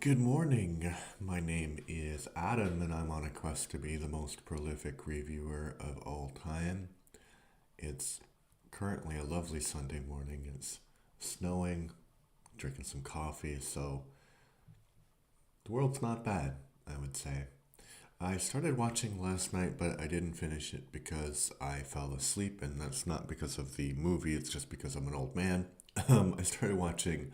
Good morning. My name is Adam, and I'm on a quest to be the most prolific reviewer of all time. It's currently a lovely Sunday morning. It's snowing, drinking some coffee, so the world's not bad, I would say. I started watching last night, but I didn't finish it because I fell asleep, and that's not because of the movie, it's just because I'm an old man. I started watching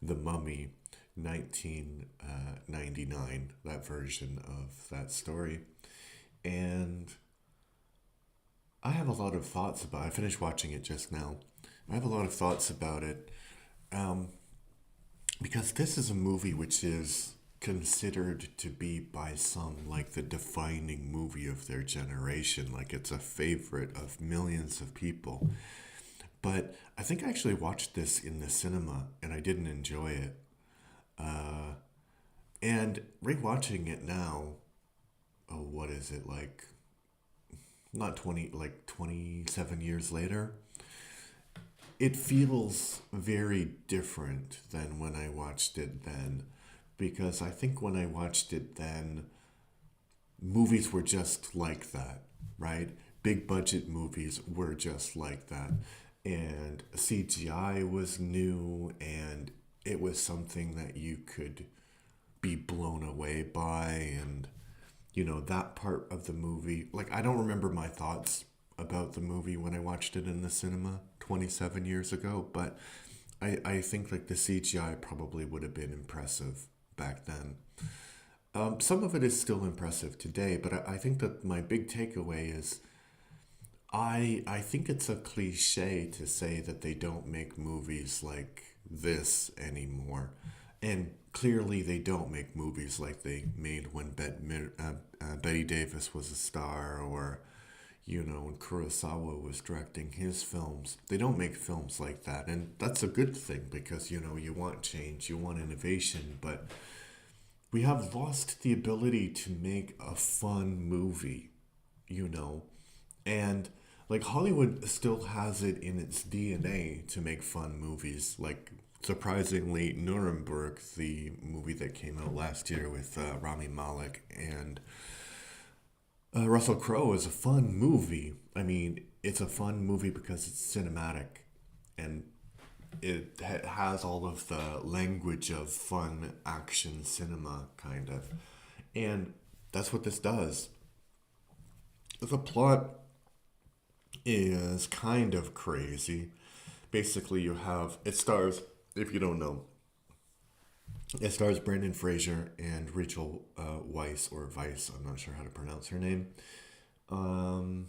The Mummy 1999, that version of that story. And I have a lot of thoughts about it. I finished watching it just now. I have a lot of thoughts about it um, because this is a movie which is considered to be by some like the defining movie of their generation. Like it's a favorite of millions of people. But I think I actually watched this in the cinema and I didn't enjoy it. Uh, And rewatching it now, oh, what is it like? Not 20, like 27 years later. It feels very different than when I watched it then. Because I think when I watched it then, movies were just like that, right? Big budget movies were just like that. And CGI was new and it was something that you could be blown away by, and that part of the movie, like I don't remember my thoughts about the movie when I watched it in the cinema 27 years ago, but I think like the CGI probably would have been impressive back then. Some of it is still impressive today, but I think that my big takeaway is I think it's a cliche to say that they don't make movies like this anymore. And clearly they don't make movies like they made when Betty Davis was a star, or, when Kurosawa was directing his films. They don't make films like that. And that's a good thing because, you want change, you want innovation, but we have lost the ability to make a fun movie, you know? And like Hollywood still has it in its DNA to make fun movies. Like surprisingly, Nuremberg, the movie that came out last year with Rami Malek and Russell Crowe, is a fun movie. I mean, it's a fun movie because it's cinematic and has all of the language of fun action cinema, kind of. And that's what this does. The plot is kind of crazy. Basically, it stars, if you don't know, it stars Brandon Frasier and Rachel Weiss, or Weiss, I'm not sure how to pronounce her name. Um,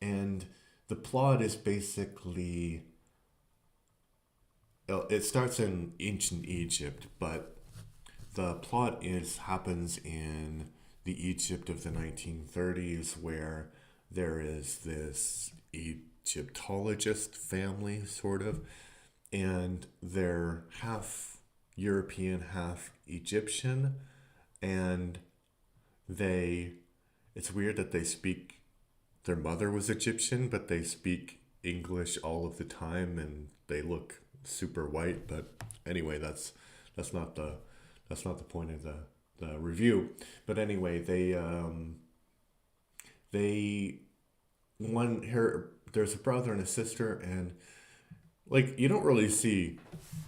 and the plot is basically, it starts in ancient Egypt, but the plot happens in the Egypt of the 1930s, where there is this Egyptologist family, sort of, and they're half European, half Egyptian, and they, it's weird that they speak, their mother was Egyptian, but they speak English all of the time, and they look super white. But anyway, that's not the that's not the point of the review. But anyway, they one her there's a brother and a sister, and like you don't really see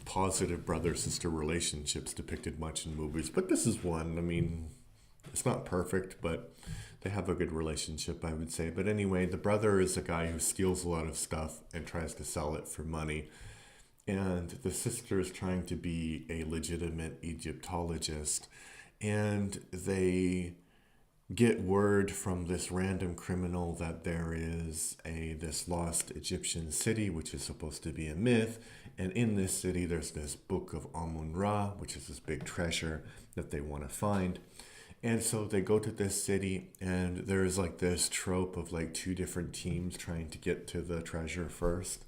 positive brother sister relationships depicted much in movies, but this is one. I mean, it's not perfect, but they have a good relationship, I would say. But anyway, the brother is a guy who steals a lot of stuff and tries to sell it for money, and the sister is trying to be a legitimate Egyptologist, and they get word from this random criminal that there is a this lost Egyptian city which is supposed to be a myth, and in this city there's this book of Amun Ra, which is this big treasure that they want to find. And so they go to this city, and there's like this trope of like two different teams trying to get to the treasure first.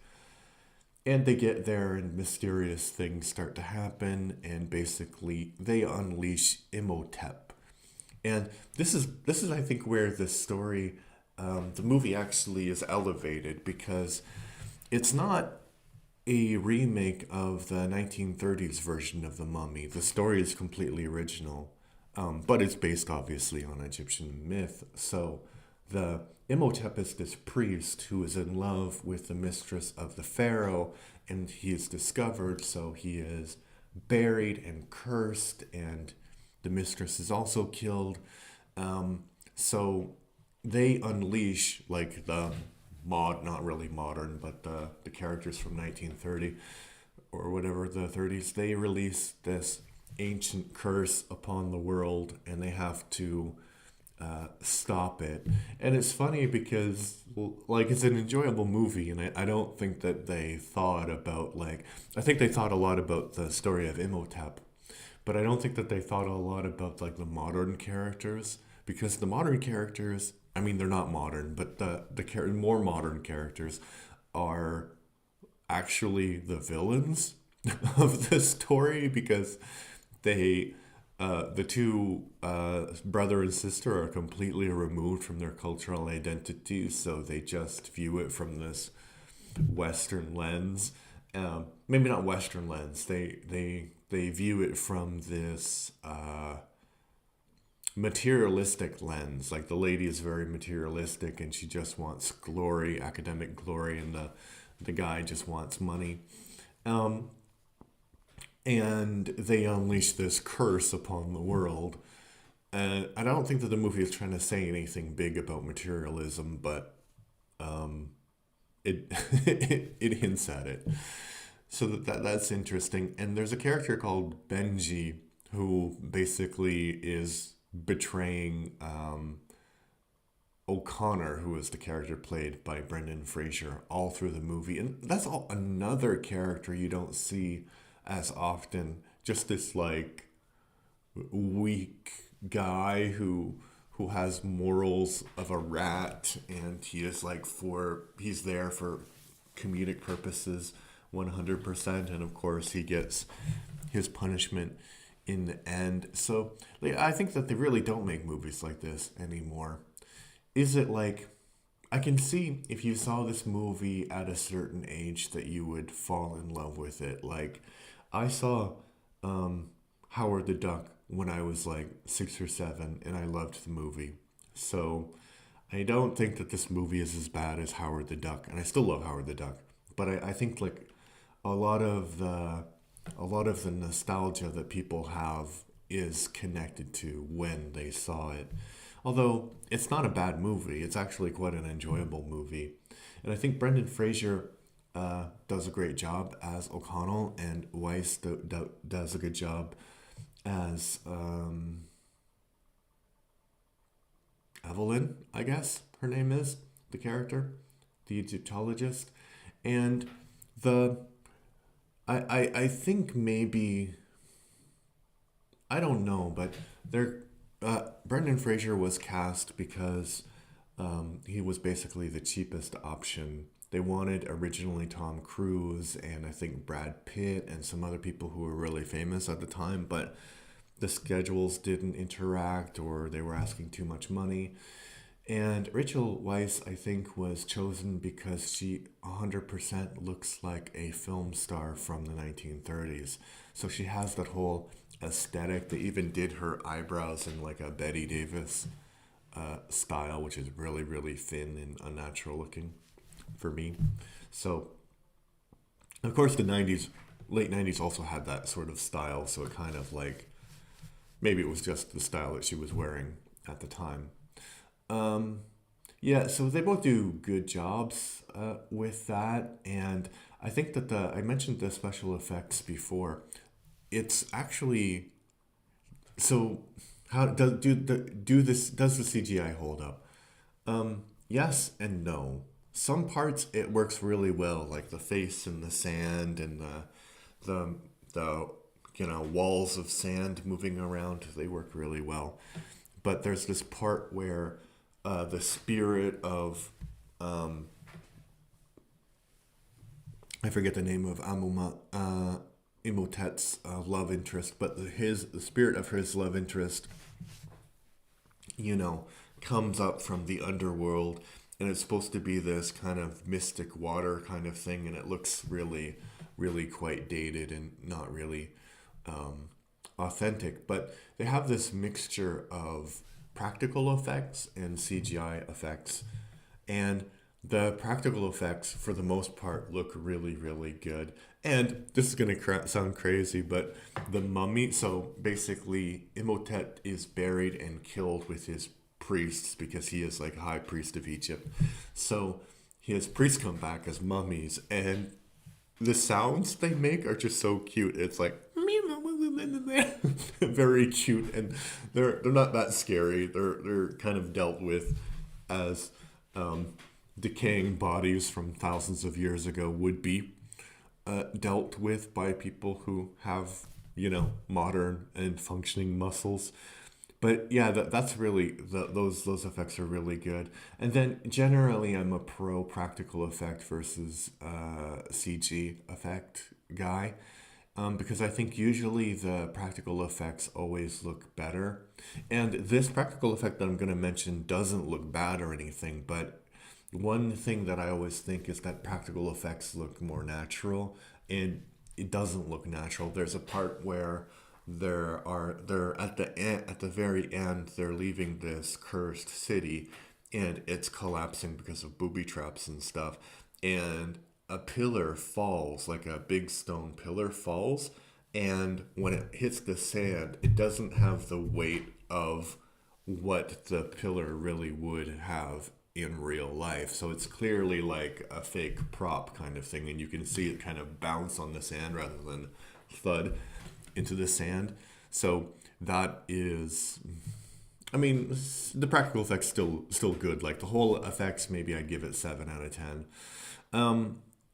And they get there, and mysterious things start to happen, and basically they unleash Imhotep. And this is I think where the story, the movie actually is elevated, because it's not a remake of the 1930s version of The Mummy. The story is completely original, but it's based obviously on Egyptian myth. So the Imhotep is this priest who is in love with the mistress of the pharaoh, and he is discovered, so he is buried and cursed, and the mistress is also killed. So they unleash like the not really modern, but the characters from 1930 or whatever, the 30s, they release this ancient curse upon the world, and they have to stop it. And it's funny because, well, like, it's an enjoyable movie, and I don't think that they thought about, like, I think they thought a lot about the story of Imhotep, but I don't think that they thought a lot about, like, the modern characters, because the modern characters, I mean, they're not modern, but more modern characters are actually the villains of the story, because they the two brother and sister are completely removed from their cultural identities, so they just view it from this Western lens. Maybe not Western lens. They view it from this materialistic lens. Like, the lady is very materialistic, and she just wants glory, academic glory, and the guy just wants money. Um, and they unleash this curse upon the world. And I don't think that the movie is trying to say anything big about materialism, but it it hints at it. So that's interesting. And there's a character called Benji who basically is betraying O'Connor, who is the character played by Brendan Fraser, all through the movie. And that's all another character you don't see as often. Just this, like, weak guy who has morals of a rat, and he is like, he's there for comedic purposes 100%, and of course he gets his punishment in the end. So, like, I think that they really don't make movies like this anymore. Is it like, I can see if you saw this movie at a certain age that you would fall in love with it. Like, I saw Howard the Duck when I was like 6 or 7, and I loved the movie. So I don't think that this movie is as bad as Howard the Duck, and I still love Howard the Duck. But I think, like, a lot of the nostalgia that people have is connected to when they saw it. Although it's not a bad movie, it's actually quite an enjoyable movie. And I think Brendan Fraser does a great job as O'Connell, and Weiss does a good job as Evelyn, I guess her name is, the character, the Egyptologist. And the I think maybe, I don't know, but there Brendan Fraser was cast because he was basically the cheapest option. They wanted originally Tom Cruise and I think Brad Pitt and some other people who were really famous at the time, but the schedules didn't interact, or they were asking too much money. And Rachel Weisz, I think, was chosen because she 100% looks like a film star from the 1930s. So she has that whole aesthetic. They even did her eyebrows in like a Betty Davis style, which is really, really thin and unnatural looking for me. So, of course, the 90s, late 90s also had that sort of style. So it kind of like, maybe it was just the style that she was wearing at the time. Yeah, so they both do good jobs with that, and I think that I mentioned the special effects before. It's actually, so how does the CGI hold up? Yes and no. Some parts it works really well, like the face in the sand and the the walls of sand moving around. They work really well. But there's this part where the spirit of I forget the name of Imhotep's love interest, but the spirit of his love interest, comes up from the underworld, and it's supposed to be this kind of mystic water kind of thing, and it looks really really quite dated and not really um, authentic. But they have this mixture of practical effects and CGI effects. And the practical effects, for the most part, look really, really good. And this is going to sound crazy, but the mummy, so basically, Imhotep is buried and killed with his priests because he is like high priest of Egypt. So his priests come back as mummies, and the sounds they make are just so cute. It's like very cute, and they're not that scary. They're kind of dealt with as decaying bodies from thousands of years ago would be dealt with by people who have, modern and functioning muscles. But yeah, that's really those effects are really good. And then generally, I'm a pro practical effect versus CG effect guy. Because I think usually the practical effects always look better. And this practical effect that I'm going to mention doesn't look bad or anything, but one thing that I always think is that practical effects look more natural, and it doesn't look natural. There's a part where they're at the very end they're leaving this cursed city, and it's collapsing because of booby traps and stuff, and a pillar falls, like a big stone pillar falls, and when it hits the sand it doesn't have the weight of what the pillar really would have in real life. So it's clearly like a fake prop kind of thing, and you can see it kind of bounce on the sand rather than thud into the sand. So that is, I mean, the practical effects still good. Like the whole effects, maybe I'd give it 7 out of 10.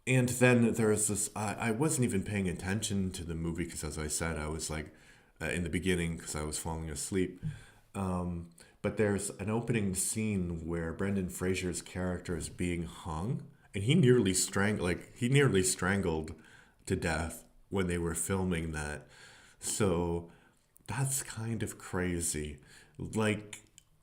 And then there's this. I wasn't even paying attention to the movie because, as I said, I was like in the beginning because I was falling asleep. But there's an opening scene where Brendan Fraser's character is being hung, and he nearly strangled to death when they were filming that. So that's kind of crazy. Like,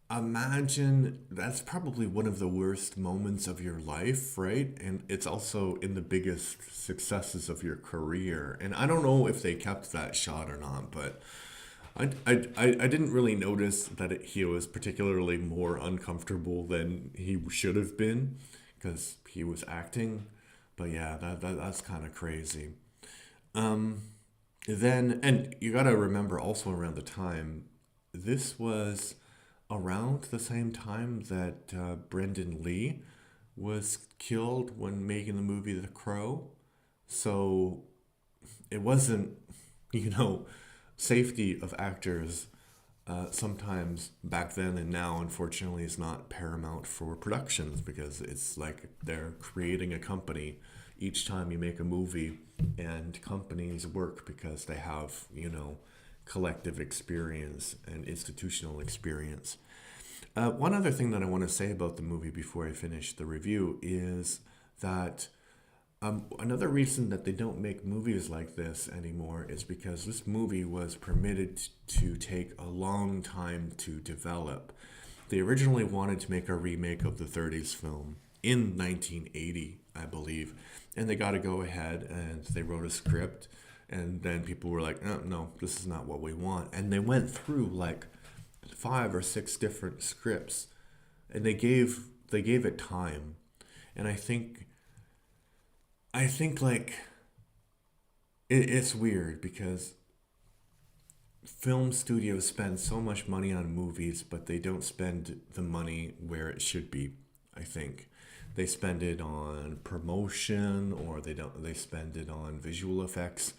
imagine that's probably one of the worst moments of your life, right? And it's also in the biggest successes of your career. And I don't know if they kept that shot or not, but I didn't really notice that he was particularly more uncomfortable than he should have been because he was acting. But yeah, that's kind of crazy. Um, then, and you gotta remember also around the time, this was around the same time that Brendan Lee was killed when making the movie The Crow. So it wasn't, you know, safety of actors sometimes back then and now, unfortunately, is not paramount for productions because it's like they're creating a company each time you make a movie, and companies work because they have, collective experience and institutional experience. One other thing that I want to say about the movie before I finish the review is that another reason that they don't make movies like this anymore is because this movie was permitted to take a long time to develop. They originally wanted to make a remake of the 30s film in 1980, I believe, and they got to go ahead and they wrote a script, and then people were like, oh, no, this is not what we want. And they went through like 5 or 6 different scripts, and they gave it time. And I think like it's weird because film studios spend so much money on movies, but they don't spend the money where it should be. I think they spend it on promotion, or they spend it on visual effects,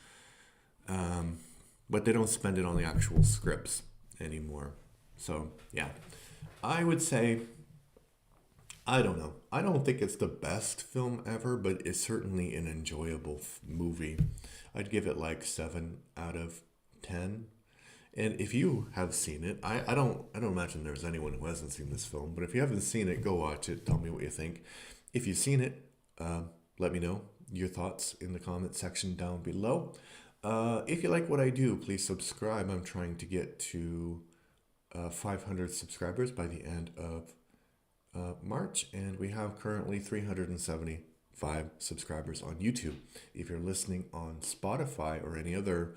but they don't spend it on the actual scripts anymore. So yeah, I would say, I don't know. I don't think it's the best film ever, but it's certainly an enjoyable movie. I'd give it like 7 out of 10. And if you have seen it, I don't imagine there's anyone who hasn't seen this film, but if you haven't seen it, go watch it. Tell me what you think. If you've seen it, let me know your thoughts in the comment section down below. If you like what I do, please subscribe. I'm trying to get to 500 subscribers by the end of March, and we have currently 370 subscribers on YouTube. If you're listening on Spotify or any other,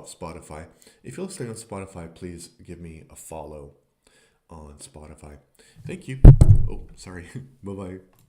Spotify. If you're listening on Spotify, please give me a follow on Spotify. Thank you. Oh, sorry. Bye bye.